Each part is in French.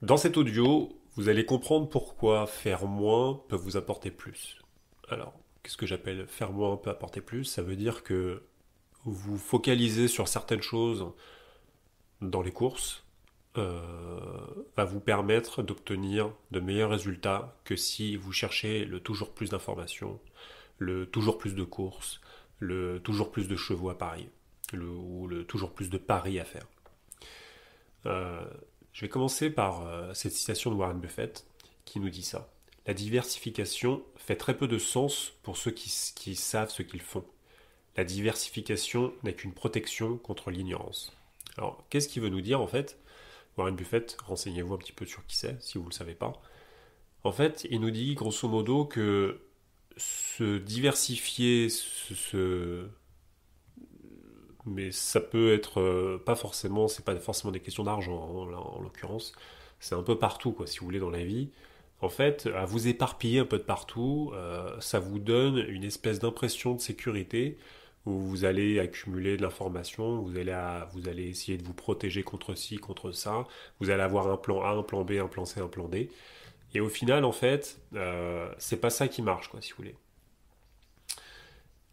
Dans cet audio, vous allez comprendre pourquoi faire moins peut vous apporter plus. Alors, qu'est-ce que j'appelle faire moins peut apporter plus? Ça veut dire que vous focalisez sur certaines choses dans les courses euh, va vous permettre d'obtenir de meilleurs résultats que si vous cherchez le toujours plus d'informations, le toujours plus de courses, le toujours plus de chevaux à parier, ou le toujours plus de paris à faire. Euh, je vais commencer par cette citation de Warren Buffett qui nous dit ça. La diversification fait très peu de sens pour ceux qui savent ce qu'ils font. La diversification n'est qu'une protection contre l'ignorance. Alors, qu'est-ce qu'il veut nous dire en fait? Warren Buffett, renseignez-vous un petit peu sur qui c'est, si vous ne le savez pas. En fait, il nous dit grosso modo que se diversifier, mais ça peut être pas forcément, c'est pas forcément des questions d'argent en l'occurrence, c'est un peu partout quoi, si vous voulez dans la vie. En fait, à vous éparpiller un peu de partout, ça vous donne une espèce d'impression de sécurité où vous allez accumuler de l'information, vous allez essayer de vous protéger contre ci, contre ça, vous allez avoir un plan A, un plan B, un plan C, un plan D. Et au final, en fait, c'est pas ça qui marche, quoi, si vous voulez.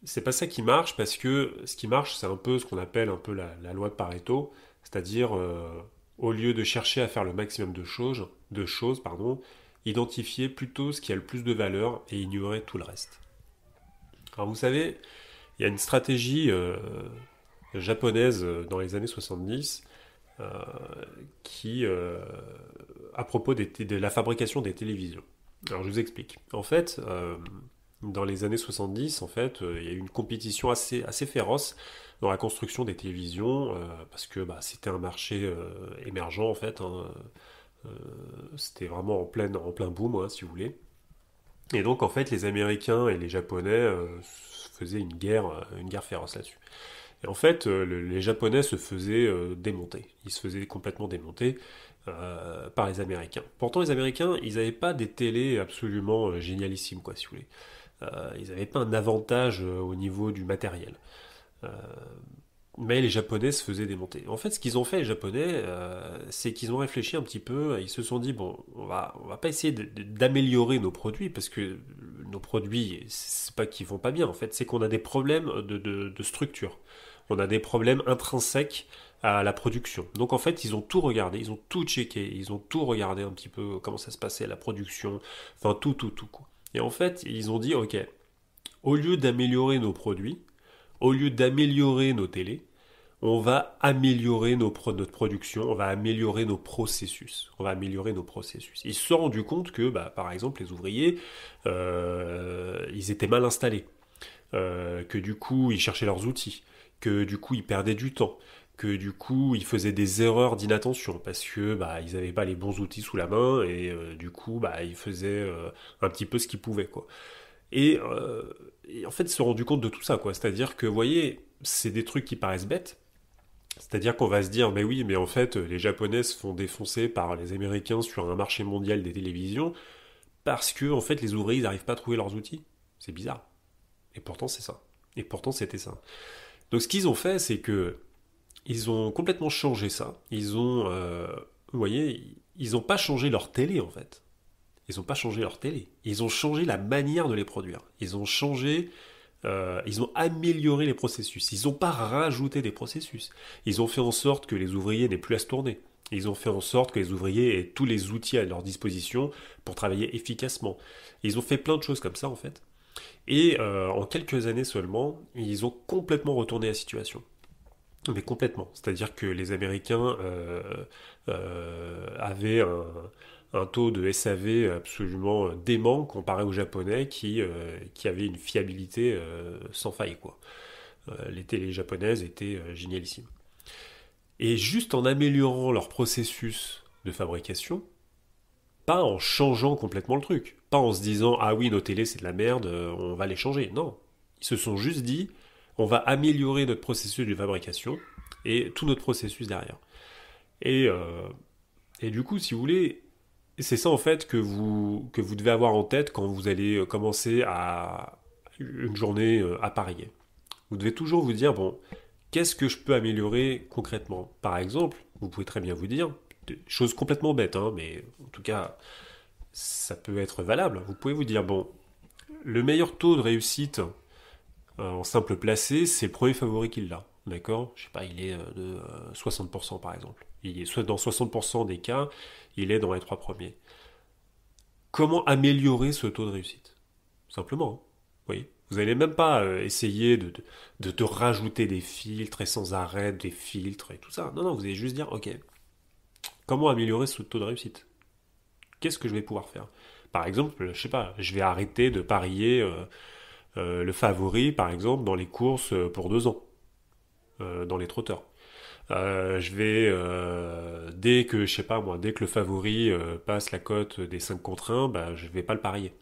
C'est pas ça qui marche parce que ce qui marche, c'est un peu ce qu'on appelle un peu la loi de Pareto, c'est-à-dire au lieu de chercher à faire le maximum de choses, pardon, identifier plutôt ce qui a le plus de valeur et ignorer tout le reste. Alors vous savez, il y a une stratégie japonaise dans les années 70 euh, qui, à propos de la fabrication des télévisions. Alors je vous explique. En fait, dans les années 70, en fait, il y a eu une compétition assez féroce dans la construction des télévisions, parce que bah, c'était un marché émergent, en fait. C'était vraiment en plein boom, hein, si vous voulez. Et donc, en fait, les Américains et les Japonais faisaient une guerre féroce là-dessus. Et en fait, les Japonais se faisaient démonter. Ils se faisaient complètement démonter par les Américains. Pourtant, les Américains, ils n'avaient pas des télés absolument génialissimes, quoi, si vous voulez. Ils n'avaient pas un avantage au niveau du matériel. Euh, mais les Japonais se faisaient démonter. En fait, ce qu'ils ont fait, les Japonais, c'est qu'ils ont réfléchi un petit peu. Ils se sont dit, bon, on va pas essayer d'améliorer nos produits, parce que nos produits, c'est pas qu'ils vont pas bien, en fait, c'est qu'on a des problèmes de structure. On a des problèmes intrinsèques à la production. Donc en fait, ils ont tout regardé, ils ont tout checké, ils ont tout regardé un petit peu comment ça se passait, la production, enfin tout, quoi. Et en fait, ils ont dit, ok, au lieu d'améliorer nos produits, au lieu d'améliorer nos télés, on va améliorer notre production, on va améliorer nos processus. On va améliorer nos processus. Ils se sont rendus compte que, bah, par exemple, les ouvriers, ils étaient mal installés, que du coup, ils cherchaient leurs outils, que du coup, ils perdaient du temps, que du coup, ils faisaient des erreurs d'inattention parce que bah, ils n'avaient pas les bons outils sous la main et du coup, bah, ils faisaient un petit peu ce qu'ils pouvaient, quoi. Et en fait, ils se sont rendus compte de tout ça, quoi. C'est-à-dire que, vous voyez, c'est des trucs qui paraissent bêtes. C'est-à-dire qu'on va se dire, mais oui, mais en fait, les Japonais se font défoncer par les Américains sur un marché mondial des télévisions parce que, en fait, les ouvriers, ils n'arrivent pas à trouver leurs outils. C'est bizarre. Et pourtant, c'est ça. Et pourtant, c'était ça. Donc, ce qu'ils ont fait, c'est que ils ont complètement changé ça. Vous voyez, ils n'ont pas changé leur télé, en fait. Ils n'ont pas changé leur télé. Ils ont changé la manière de les produire. Ils ont amélioré les processus. Ils n'ont pas rajouté des processus. Ils ont fait en sorte que les ouvriers n'aient plus à se tourner. Ils ont fait en sorte que les ouvriers aient tous les outils à leur disposition pour travailler efficacement. Ils ont fait plein de choses comme ça, en fait. Et en quelques années seulement, ils ont complètement retourné la situation. Mais complètement. C'est-à-dire que les Américains avaient un taux de SAV absolument dément comparé aux Japonais qui avaient une fiabilité sans faille, quoi. Les télés japonaises étaient génialissimes. Et juste en améliorant leur processus de fabrication, pas en changeant complètement le truc, pas en se disant ah oui nos télés c'est de la merde, on va les changer. Non, ils se sont juste dit on va améliorer notre processus de fabrication et tout notre processus derrière. Et, euh, et du coup, si vous voulez, c'est ça en fait que vous devez avoir en tête quand vous allez commencer à une journée à parier. Vous devez toujours vous dire, bon, qu'est-ce que je peux améliorer concrètement? Par exemple, vous pouvez très bien vous dire, choses complètement bêtes, hein, mais en tout cas, ça peut être valable. Vous pouvez vous dire, bon, le meilleur taux de réussite en simple placé, c'est le premier favori qui l'a. D'accord? Je sais pas, il est de 60% par exemple. Il est soit dans 60% des cas, il est dans les trois premiers. Comment améliorer ce taux de réussite? Simplement, hein. Vous voyez? Vous n'allez même pas essayer de rajouter des filtres et sans arrêt des filtres et tout ça. Non, non, vous allez juste dire, ok, comment améliorer ce taux de réussite? Qu'est-ce que je vais pouvoir faire? Par exemple, je sais pas, je vais arrêter de parier le favori, par exemple, dans les courses pour 2 ans, dans les trotteurs. Je vais, dès que, je sais pas moi, dès que le favori passe la cote des 5 contre 1, bah, je vais pas le parier.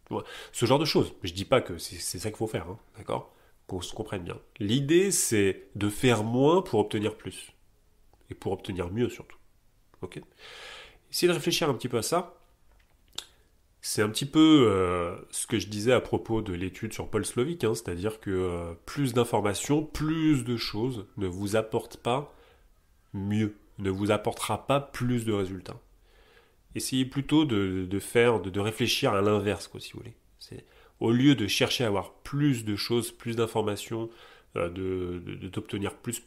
Ouais. Ce genre de choses. Je dis pas que c'est ça qu'il faut faire, hein, d'accord? Qu'on se comprenne bien. L'idée, c'est de faire moins pour obtenir plus. Et pour obtenir mieux, surtout. Ok? Essayez de réfléchir un petit peu à ça. C'est un petit peu ce que je disais à propos de l'étude sur Paul Slovic, hein, c'est-à-dire que plus d'informations, plus de choses ne vous apportent pas mieux, ne vous apportera pas plus de résultats. Essayez plutôt de faire, de réfléchir à l'inverse, quoi, si vous voulez. C'est, au lieu de chercher à avoir plus de choses, plus d'informations, d'obtenir plus,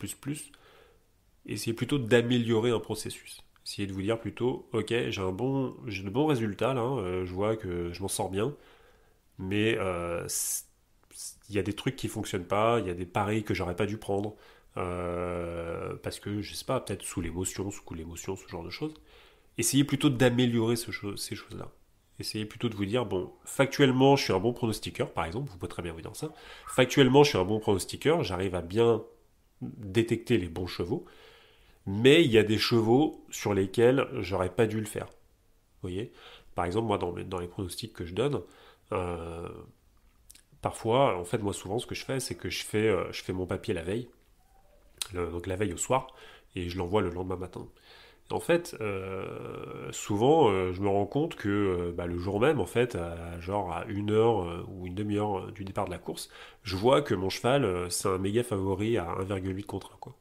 essayez plutôt d'améliorer un processus. Essayez de vous dire plutôt, ok, j'ai de bons résultats là, je vois que je m'en sors bien, mais il y a des trucs qui fonctionnent pas, il y a des paris que j'aurais pas dû prendre, parce que je sais pas, peut-être sous l'émotion, sous coup de l'émotion, ce genre de choses. Essayez plutôt d'améliorer ces choses-là. Essayez plutôt de vous dire, bon, factuellement, je suis un bon pronostiqueur, par exemple, vous pouvez très bien vous dire ça. Factuellement, je suis un bon pronostiqueur, j'arrive à bien détecter les bons chevaux, mais il y a des chevaux sur lesquels j'aurais pas dû le faire. Vous voyez? Par exemple, moi, dans les pronostics que je donne, euh, parfois, en fait, moi, souvent, ce que je fais, c'est que je fais mon papier la veille, donc la veille au soir, et je l'envoie le lendemain matin. En fait, souvent, je me rends compte que bah, le jour même, en fait, genre à 1 heure ou une demi-heure du départ de la course, je vois que mon cheval, c'est un méga favori à 1,8 contre 1, quoi.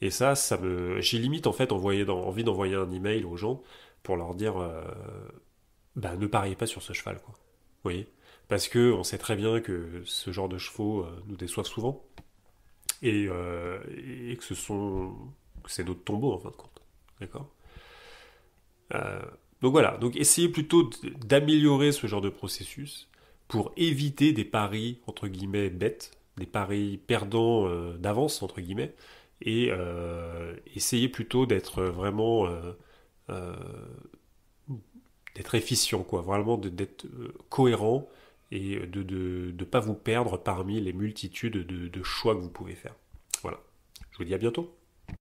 Et j'ai limite en fait envie d'envoyer un email aux gens pour leur dire, bah, ne pariez pas sur ce cheval, quoi. Vous voyez? Parce que on sait très bien que ce genre de chevaux nous déçoivent souvent et, et que c'est notre tombeau en fin de compte. D'accord? Euh, donc voilà, donc essayez plutôt d'améliorer ce genre de processus pour éviter des paris entre guillemets bêtes, des paris perdants d'avance entre guillemets, et essayez plutôt d'être vraiment euh, d'être efficient, quoi, vraiment d'être cohérent et de ne pas vous perdre parmi les multitudes de choix que vous pouvez faire. Voilà. Je vous dis à bientôt.